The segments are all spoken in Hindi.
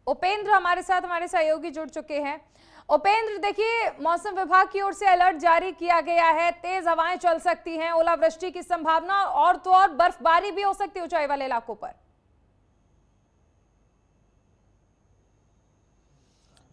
उपेंद्र हमारे साथ हमारे सहयोगी जुड़ चुके हैं। उपेंद्र, देखिए, मौसम विभाग की ओर से अलर्ट जारी किया गया है। तेज हवाएं चल सकती हैं, ओलावृष्टि की संभावना और तो और बर्फबारी भी हो सकती है ऊंचाई वाले इलाकों पर।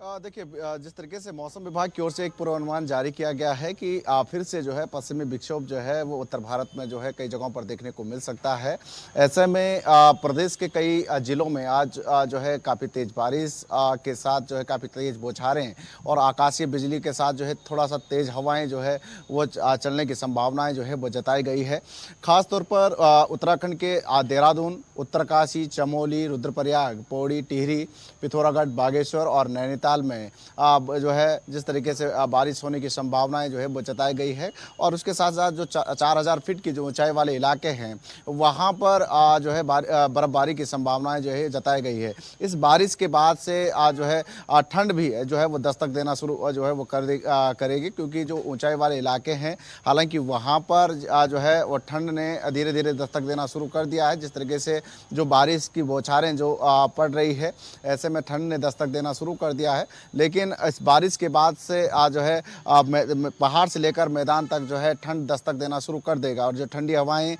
देखिए, जिस तरीके से मौसम विभाग की ओर से एक पूर्वानुमान जारी किया गया है कि फिर से जो है पश्चिमी विक्षोभ जो है वो उत्तर भारत में जो है कई जगहों पर देखने को मिल सकता है। ऐसे में प्रदेश के कई जिलों में आज जो है काफ़ी तेज बारिश के साथ जो है काफ़ी तेज बौछारें और आकाशीय बिजली के साथ जो है थोड़ा सा तेज हवाएं जो है वो चलने की संभावनाएं जो है वो जताई गई है। खासतौर पर उत्तराखंड के देहरादून, उत्तरकाशी, चमोली, रुद्रप्रयाग, पौड़ी, टिहरी, पिथौरागढ़, बागेश्वर और नैनीताल में जो है जिस तरीके से बारिश होने की संभावनाएं जो है वो जताई गई है। और उसके साथ साथ जो 4000 फीट की जो ऊंचाई वाले इलाके हैं वहाँ पर जो है बर्फबारी की संभावनाएं जो है जताई गई है। इस बारिश के बाद से जो है ठंड भी जो है वो दस्तक देना शुरू जो है वो करेगी, क्योंकि जो ऊंचाई वाले इलाके हैं हालांकि वहाँ पर जो है वो ठंड ने धीरे धीरे दस्तक देना शुरू कर दिया है। जिस तरीके से जो बारिश की बौछारें जो पड़ रही है, ऐसे में ठंड ने दस्तक देना शुरू कर दिया है। लेकिन इस बारिश के बाद से जो है पहाड़ से लेकर मैदान तक जो है ठंड दस्तक देना शुरू कर देगा। और जो ठंडी हवाएं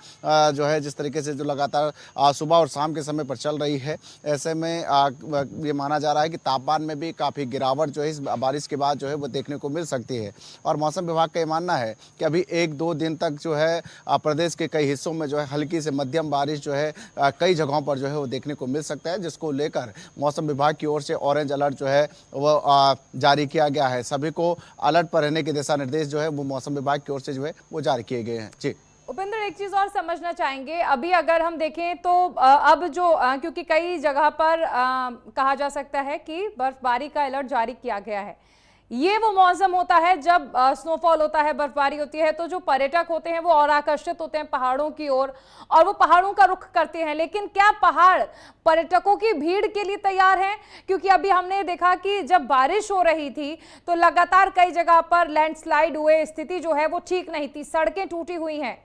जो है जिस तरीके से जो लगातार सुबह और शाम के समय पर चल रही है, ऐसे में ये माना जा रहा है कि तापमान में भी काफ़ी गिरावट जो है इस बारिश के बाद जो है वो देखने को मिल सकती है। और मौसम विभाग का ये मानना है कि अभी 1-2 दिन तक जो है प्रदेश के कई हिस्सों में जो है हल्की से मध्यम बारिश जो है कई जगहों पर जो है वो देखने को मिल सकता है, जिसको लेकर मौसम विभाग की ओर से ऑरेंज अलर्ट जो है वो जारी किया गया है। सभी को अलर्ट पर रहने के दिशा निर्देश जो है वो मौसम विभाग की ओर से जो है वो जारी किए गए हैं। जी उपेंद्र, एक चीज और समझना चाहेंगे। अभी अगर हम देखें तो अब जो क्योंकि कई जगह पर कहा जा सकता है कि बर्फबारी का अलर्ट जारी किया गया है। ये वो मौसम होता है जब स्नोफॉल होता है, बर्फबारी होती है, तो जो पर्यटक होते हैं वो और आकर्षित होते हैं पहाड़ों की ओर और वो पहाड़ों का रुख करते हैं। लेकिन क्या पहाड़ पर्यटकों की भीड़ के लिए तैयार हैं? क्योंकि अभी हमने देखा कि जब बारिश हो रही थी तो लगातार कई जगह पर लैंडस्लाइड हुए, स्थिति जो है वो ठीक नहीं थी, सड़कें टूटी हुई हैं।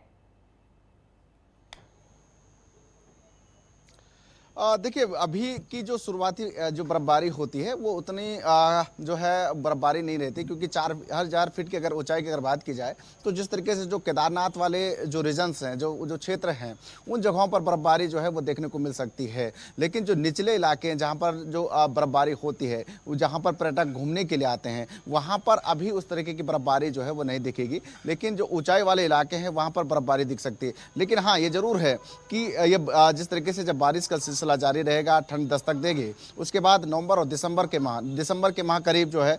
देखिए, अभी की जो शुरुआती जो बर्फबारी होती है वो उतनी जो है बर्फबारी नहीं रहती, क्योंकि 4000 फीट की अगर ऊंचाई की अगर बात की जाए तो जिस तरीके से जो केदारनाथ वाले जो रीजन्स हैं, जो जो क्षेत्र हैं, उन जगहों पर बर्फबारी जो है वो देखने को मिल सकती है। लेकिन जो निचले इलाके हैं जहाँ पर जो बर्फबारी होती है, जहाँ पर पर्यटक घूमने के लिए आते हैं, वहाँ पर अभी उस तरीके की बर्फबारी जो है वो नहीं दिखेगी। लेकिन जो ऊंचाई वाले इलाके हैं वहाँ पर बर्फबारी दिख सकती है। लेकिन हाँ, ये जरूर है कि ये जिस तरीके से जब बारिश का सिलसिला जारी रहेगा, ठंड दस्तक देगी, उसके बाद नवंबर और दिसंबर के माह करीब जो है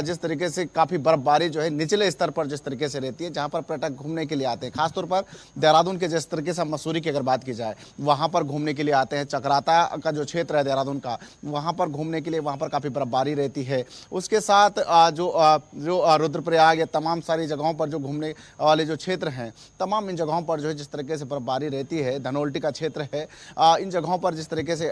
जिस तरीके से काफ़ी बर्फबारी जो है निचले स्तर पर जिस तरीके से रहती है, जहां पर पर्यटक घूमने के लिए आते हैं, खासतौर पर देहरादून के जिस तरीके से मसूरी की अगर बात की जाए, वहां पर घूमने के लिए आते हैं। चक्राता का जो क्षेत्र है देहरादून का, वहां पर घूमने के लिए वहां पर काफ़ी बर्फबारी रहती है। उसके साथ जो रुद्रप्रयाग या तमाम सारी जगहों पर जो घूमने वाले जो क्षेत्र हैं, तमाम इन जगहों पर जो है जिस तरीके से बर्फबारी रहती है, धनोल्टी का क्षेत्र है, इन जगहों पर जिस तरीके से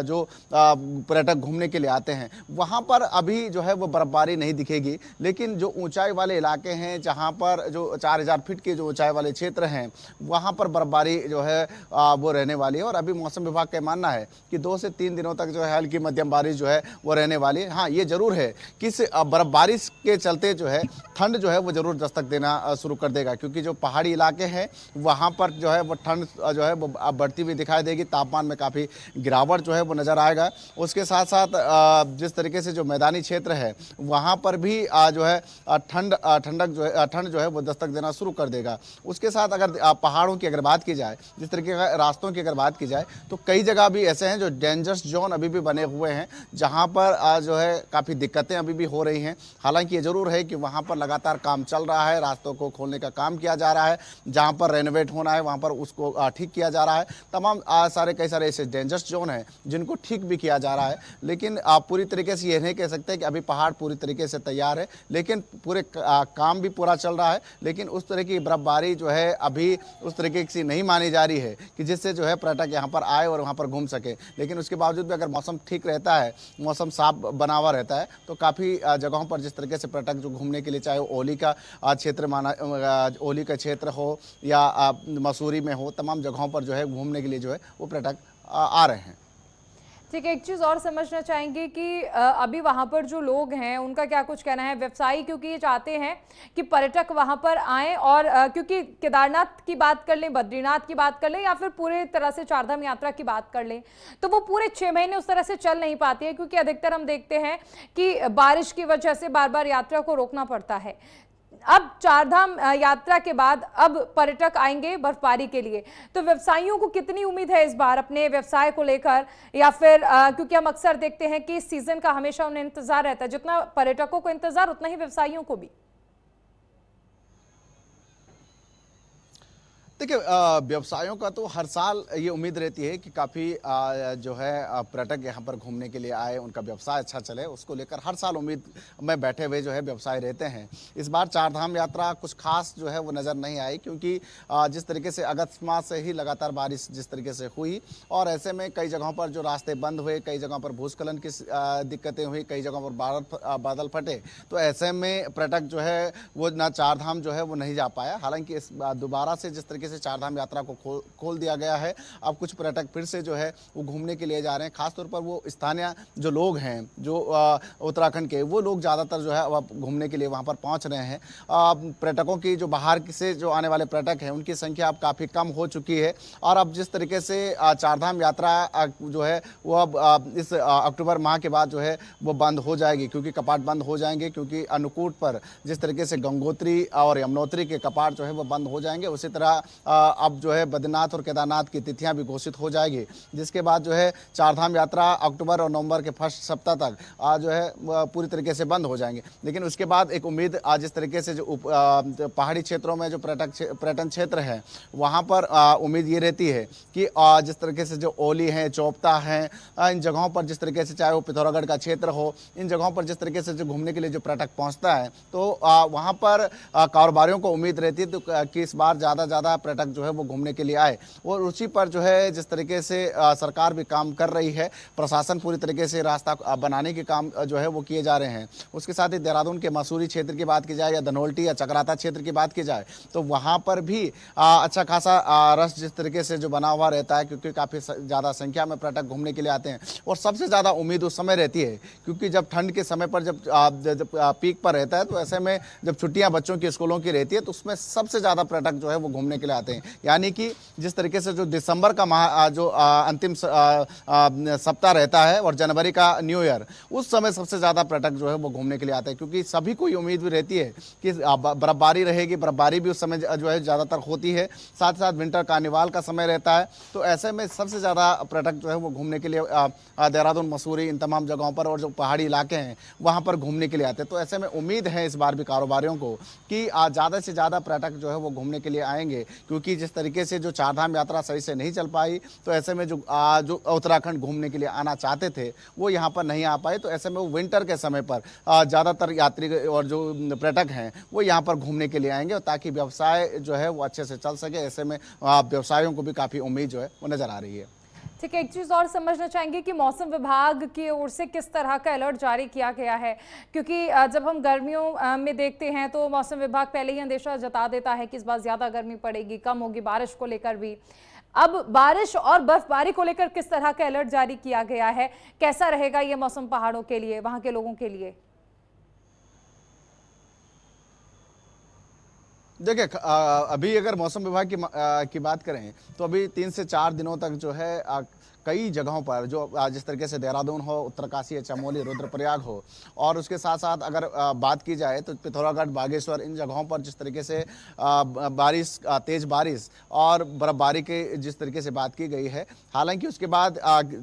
जो पर्यटक घूमने के लिए आते हैं, वहाँ पर अभी जो है वो बर्फबारी नहीं दिखेगी। लेकिन जो ऊंचाई वाले इलाके हैं, जहाँ पर जो 4000 फीट के जो ऊंचाई वाले क्षेत्र हैं, वहाँ पर बर्फबारी जो है वो रहने वाली है। और अभी मौसम विभाग का मानना है कि 2 से 3 दिनों तक जो है हल्की मध्यम बारिश जो है वो रहने वाली है। हाँ, ये जरूर है कि इस बर्फबारी के चलते जो है ठंड जो है वो जरूर दस्तक देना शुरू कर देगा, क्योंकि जो पहाड़ी इलाके हैं वहाँ पर जो है वो ठंड जो है वो बढ़ती हुई दिखाई देगी। तापमान में काफ़ी गिरावट जो है वो नज़र आएगा। उसके साथ साथ जिस तरीके से जो मैदानी क्षेत्र है वहाँ पर भी जो है ठंड जो है वो दस्तक देना शुरू कर देगा। उसके साथ अगर पहाड़ों की अगर बात की जाए, जिस तरीके का रास्तों की अगर बात की जाए, तो कई जगह भी ऐसे हैं जो डेंजरस जोन अभी भी बने हुए हैं, जहाँ पर जो है काफ़ी दिक्कतें अभी भी हो रही हैं। हालांकि ये ज़रूर है कि वहाँ पर लगातार काम चल रहा है, रास्तों को खोलने का काम किया जा रहा है, जहाँ पर रेनोवेट होना है वहाँ पर उसको ठीक किया जा रहा है। तमाम कई सारे ऐसे डेंजरस जोन है जिनको ठीक भी किया जा रहा है। लेकिन आप पूरी तरीके से ये नहीं कह सकते कि अभी पहाड़ पूरी तरीके से तैयार है, लेकिन पूरे काम भी पूरा चल रहा है। लेकिन उस तरह की बर्फबारी जो है अभी उस तरीके की नहीं मानी जा रही है कि जिससे जो है पर्यटक यहाँ पर आए और वहाँ पर घूम सके। लेकिन उसके बावजूद भी अगर मौसम ठीक रहता है, मौसम साफ बना हुआ रहता है, तो काफ़ी जगहों पर जिस तरीके से पर्यटक जो घूमने के लिए, चाहे ओली का क्षेत्र ओली का क्षेत्र हो या मसूरी में हो, तमाम जगहों पर जो है घूमने के लिए जो है वो पर्यटक आ रहे हैं। ठीक है, एक चीज़ और समझना चाहेंगे कि अभी वहाँ पर जो लोग हैं उनका क्या कुछ कहना है? व्यवसायी क्योंकि ये चाहते हैं कि पर्यटक वहाँ पर आएँ और क्योंकि केदारनाथ की बात कर लें, बद्रीनाथ की बात कर लें या फिर पूरे तरह से चारधाम यात्रा की बात कर लें, तो वो पूरे 6 महीने उस तरह से चल नहीं पाती है क्योंकि अधिकतर हम देखते हैं कि बारिश की वजह से बार-बार यात्रा को रोकना पड़ता है। अब चारधाम यात्रा के बाद अब पर्यटक आएंगे बर्फबारी के लिए, तो व्यवसायियों को कितनी उम्मीद है इस बार अपने व्यवसाय को लेकर, या फिर क्योंकि हम अक्सर देखते हैं कि इस सीजन का हमेशा उन्हें इंतजार रहता है, जितना पर्यटकों को इंतजार उतना ही व्यवसायियों को भी। देखिए व्यवसायों का तो हर साल ये उम्मीद रहती है कि काफ़ी जो है पर्यटक यहाँ पर घूमने के लिए आए, उनका व्यवसाय अच्छा चले, उसको लेकर हर साल उम्मीद में बैठे हुए जो है व्यवसाय रहते हैं। इस बार चारधाम यात्रा कुछ खास जो है वो नज़र नहीं आई क्योंकि जिस तरीके से अगस्त माह से ही लगातार बारिश जिस तरीके से हुई और ऐसे में कई जगहों पर जो रास्ते बंद हुए, कई जगहों पर भूस्खलन की दिक्कतें हुई, कई जगहों पर बादल फटे, तो ऐसे में पर्यटक जो है वो ना चारधाम जो है वो नहीं जा पाया। हालांकि इस दोबारा से जिस तरीके से चारधाम यात्रा को खोल दिया गया है, अब कुछ पर्यटक फिर से जो है वो घूमने के लिए जा रहे हैं। खासतौर पर वो स्थानीय जो लोग हैं जो उत्तराखंड के, वो लोग ज़्यादातर जो है अब घूमने के लिए वहाँ पर पहुँच रहे हैं। पर्यटकों की जो बाहर से जो आने वाले पर्यटक हैं उनकी संख्या अब काफ़ी कम हो चुकी है और अब जिस तरीके से चारधाम यात्रा जो है वो अब इस अक्टूबर माह के बाद जो है वो बंद हो जाएगी क्योंकि कपाट बंद हो जाएंगे, क्योंकि अन्नकूट पर जिस तरीके से गंगोत्री और यमुनोत्री के कपाट जो है वो बंद हो जाएंगे, उसी तरह अब जो है बद्रीनाथ और केदारनाथ की तिथियां भी घोषित हो जाएगी, जिसके बाद जो है चारधाम यात्रा अक्टूबर और नवंबर के फर्स्ट सप्ताह तक जो है पूरी तरीके से बंद हो जाएंगे। लेकिन उसके बाद एक उम्मीद जिस तरीके से जो पहाड़ी क्षेत्रों में जो पर्यटन क्षेत्र है वहाँ पर उम्मीद ये रहती है कि जिस तरीके से जो ओली हैं, चोपता हैं, इन जगहों पर जिस तरीके से चाहे वो पिथौरागढ़ का क्षेत्र हो, इन जगहों पर जिस तरीके से जो घूमने के लिए जो पर्यटक पहुँचता है तो वहाँ पर कारोबारियों को उम्मीद रहती है तो कि इस बार ज़्यादा पर्यटक जो है वो घूमने के लिए आए और उसी पर जो है जिस तरीके से सरकार भी काम कर रही है, प्रशासन पूरी तरीके से रास्ता बनाने के काम जो है वो किए जा रहे हैं। उसके साथ ही देहरादून के मसूरी क्षेत्र की बात की जाए या धनोल्टी या चक्राता क्षेत्र की बात की जाए तो वहाँ पर भी अच्छा खासा रस जिस तरीके से जो बना हुआ रहता है क्योंकि काफ़ी ज़्यादा संख्या में पर्यटक घूमने के लिए आते हैं और सबसे ज़्यादा उम्मीद उस समय रहती है क्योंकि जब ठंड के समय पर जब पीक पर रहता है तो ऐसे में जब छुट्टियाँ बच्चों की स्कूलों की रहती है तो उसमें सबसे ज़्यादा पर्यटक जो है वो घूमने के लिए आते हैं। यानी कि जिस तरीके से जो दिसंबर का माह जो अंतिम सप्ताह रहता है और जनवरी का न्यू ईयर, उस समय सबसे ज़्यादा पर्यटक जो है वो घूमने के लिए आते हैं क्योंकि सभी को ये उम्मीद भी रहती है कि बर्फबारी रहेगी, बर्फबारी भी उस समय जो है ज़्यादातर होती है, साथ साथ विंटर कार्निवाल का समय रहता है, तो ऐसे में सबसे ज़्यादा पर्यटक जो है वो घूमने के लिए देहरादून, मसूरी, इन तमाम जगहों पर और जो पहाड़ी इलाके हैं वहाँ पर घूमने के लिए आते हैं। तो ऐसे में उम्मीद है इस बार भी कारोबारियों को कि ज़्यादा से ज़्यादा पर्यटक जो है वो घूमने के लिए आएंगे क्योंकि जिस तरीके से जो चारधाम यात्रा सही से नहीं चल पाई तो ऐसे में जो उत्तराखंड घूमने के लिए आना चाहते थे वो यहाँ पर नहीं आ पाए, तो ऐसे में वो विंटर के समय पर ज़्यादातर यात्री और जो पर्यटक हैं वो यहाँ पर घूमने के लिए आएंगे ताकि व्यवसाय जो है वो अच्छे से चल सके। ऐसे में व्यवसायों को भी काफ़ी उम्मीद जो है वो नज़र आ रही है। ठीक है, एक चीज़ और समझना चाहेंगे कि मौसम विभाग की ओर से किस तरह का अलर्ट जारी किया गया है, क्योंकि जब हम गर्मियों में देखते हैं तो मौसम विभाग पहले ही अंदेशा जता देता है कि इस बार ज़्यादा गर्मी पड़ेगी, कम होगी, बारिश को लेकर भी। अब बारिश और बर्फबारी को लेकर किस तरह का अलर्ट जारी किया गया है, कैसा रहेगा ये मौसम पहाड़ों के लिए, वहाँ के लोगों के लिए? देखिए अभी अगर मौसम विभाग की बात करें तो अभी 3 से 4 दिनों तक जो है कई जगहों पर जो जिस तरीके से देहरादून हो, उत्तरकाशी, चमोली, रुद्रप्रयाग हो और उसके साथ साथ अगर बात की जाए तो पिथौरागढ़, बागेश्वर, इन जगहों पर जिस तरीके से बारिश, तेज़ बारिश और बर्फबारी के जिस तरीके से बात की गई है, हालांकि उसके बाद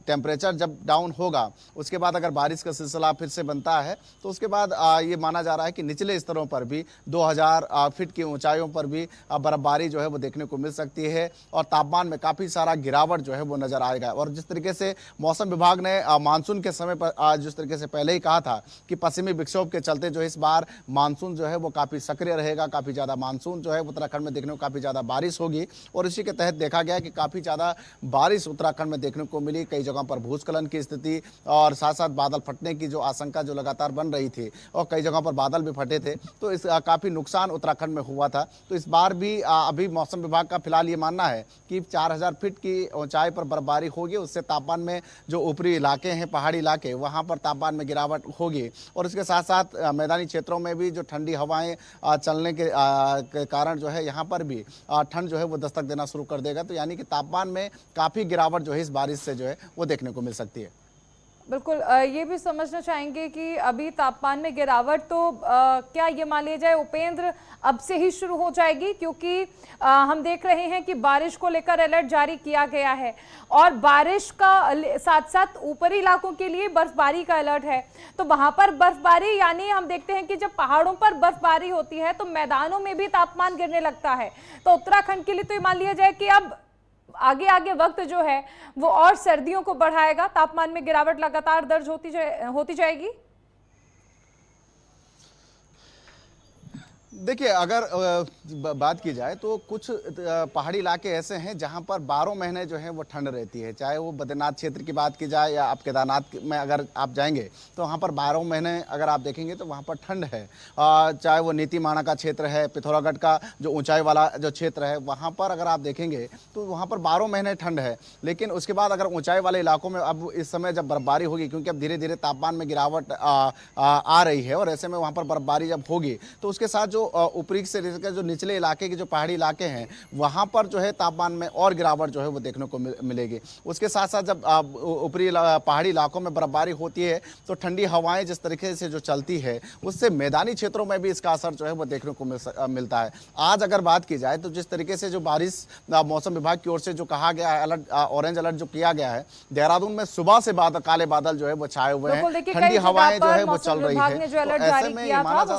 टेम्परेचर जब डाउन होगा उसके बाद अगर बारिश का सिलसिला फिर से बनता है तो उसके बाद ये माना जा रहा है कि निचले स्तरों पर भी 2000 फीट की ऊंचाइयों पर भी बर्फबारी जो है वो देखने को मिल सकती है और तापमान में काफ़ी सारा गिरावट जो है वो नज़र आएगा। और जिस तरीके से मौसम विभाग ने मानसून के समय पर जिस तरीके से पहले ही कहा था कि पश्चिमी विक्षोभ के चलते जो इस बार मानसून जो है वो काफ़ी सक्रिय रहेगा, काफ़ी ज़्यादा मानसून जो है उत्तराखंड में देखने को काफ़ी ज़्यादा बारिश होगी और इसी के तहत देखा गया कि काफ़ी ज़्यादा बारिश उत्तराखंड में देखने को मिली। कई जगहों पर भूस्खलन की स्थिति और साथ साथ बादल फटने की जो आशंका जो लगातार बन रही थी और कई जगहों पर बादल भी फटे थे, तो इस काफ़ी नुकसान उत्तराखंड में हुआ था। तो इस बार भी अभी मौसम विभाग का फिलहाल ये मानना है कि 4000 फीट की ऊंचाई पर बर्फबारी होगी उससे तापमान में जो ऊपरी इलाके हैं, पहाड़ी इलाके, वहाँ पर तापमान में गिरावट होगी। और इसके साथ साथ मैदानी क्षेत्रों में भी जो ठंडी हवाएं चलने के कारण जो है यहाँ पर भी ठंड जो है वो दस्तक देना शुरू कर देगा। तो यानी कि तापमान में काफ़ी गिरावट जो है इस बारिश से जो है वो देखने को मिल सकती है। बिल्कुल, ये भी समझना चाहेंगे कि अभी तापमान में गिरावट तो क्या ये मान लिया जाए उपेंद्र अब से ही शुरू हो जाएगी, क्योंकि हम देख रहे हैं कि बारिश को लेकर अलर्ट जारी किया गया है और बारिश का साथ साथ ऊपरी इलाकों के लिए बर्फबारी का अलर्ट है। तो वहां पर बर्फबारी, यानी हम देखते हैं कि जब पहाड़ों पर बर्फबारी होती है तो मैदानों में भी तापमान गिरने लगता है। तो उत्तराखंड के लिए तो ये मान लिया जाए कि अब आगे आगे वक्त जो है वो और सर्दियों को बढ़ाएगा, तापमान में गिरावट लगातार दर्ज होती जाएगी। देखिए, अगर बात की जाए तो कुछ पहाड़ी इलाके ऐसे हैं जहां पर 12 महीने जो है वो ठंड रहती है। चाहे वो बद्रीनाथ क्षेत्र की बात की जाए या आप केदारनाथ में अगर आप जाएंगे तो वहां पर 12 महीने अगर आप देखेंगे तो वहां पर ठंड है। चाहे वो नीतीमाणा का क्षेत्र है, पिथौरागढ़ का जो ऊंचाई वाला जो क्षेत्र है, वहां पर अगर आप देखेंगे तो वहां पर 12 महीने ठंड है। लेकिन उसके बाद अगर ऊंचाई वाले इलाकों में अब इस समय जब बर्फबारी होगी, क्योंकि अब धीरे धीरे तापमान में गिरावट आ रही है और ऐसे में वहां पर बर्फबारी जब होगी तो उसके साथ जो ऊपरी से लेकर जो निचले इलाके के जो पहाड़ी इलाके हैं वहां पर जो है तापमान में और गिरावट जो है वो देखने को मिलेगी। उसके साथ साथ जब ऊपरी पहाड़ी इलाकों में बर्फबारी होती है तो ठंडी हवाएं जिस तरीके से जो चलती है उससे मैदानी क्षेत्रों में भी इसका असर जो है वो देखने को मिलता है। आज अगर बात की जाए तो जिस तरीके से जो बारिश मौसम विभाग की ओर से जो कहा गया है, अलर्ट ऑरेंज अलर्ट जो किया गया है, देहरादून में सुबह से काले बादल जो है वो छाए हुए हैं, ठंडी हवाएं जो है वो चल रही है। तो ऐसे में ये माना जा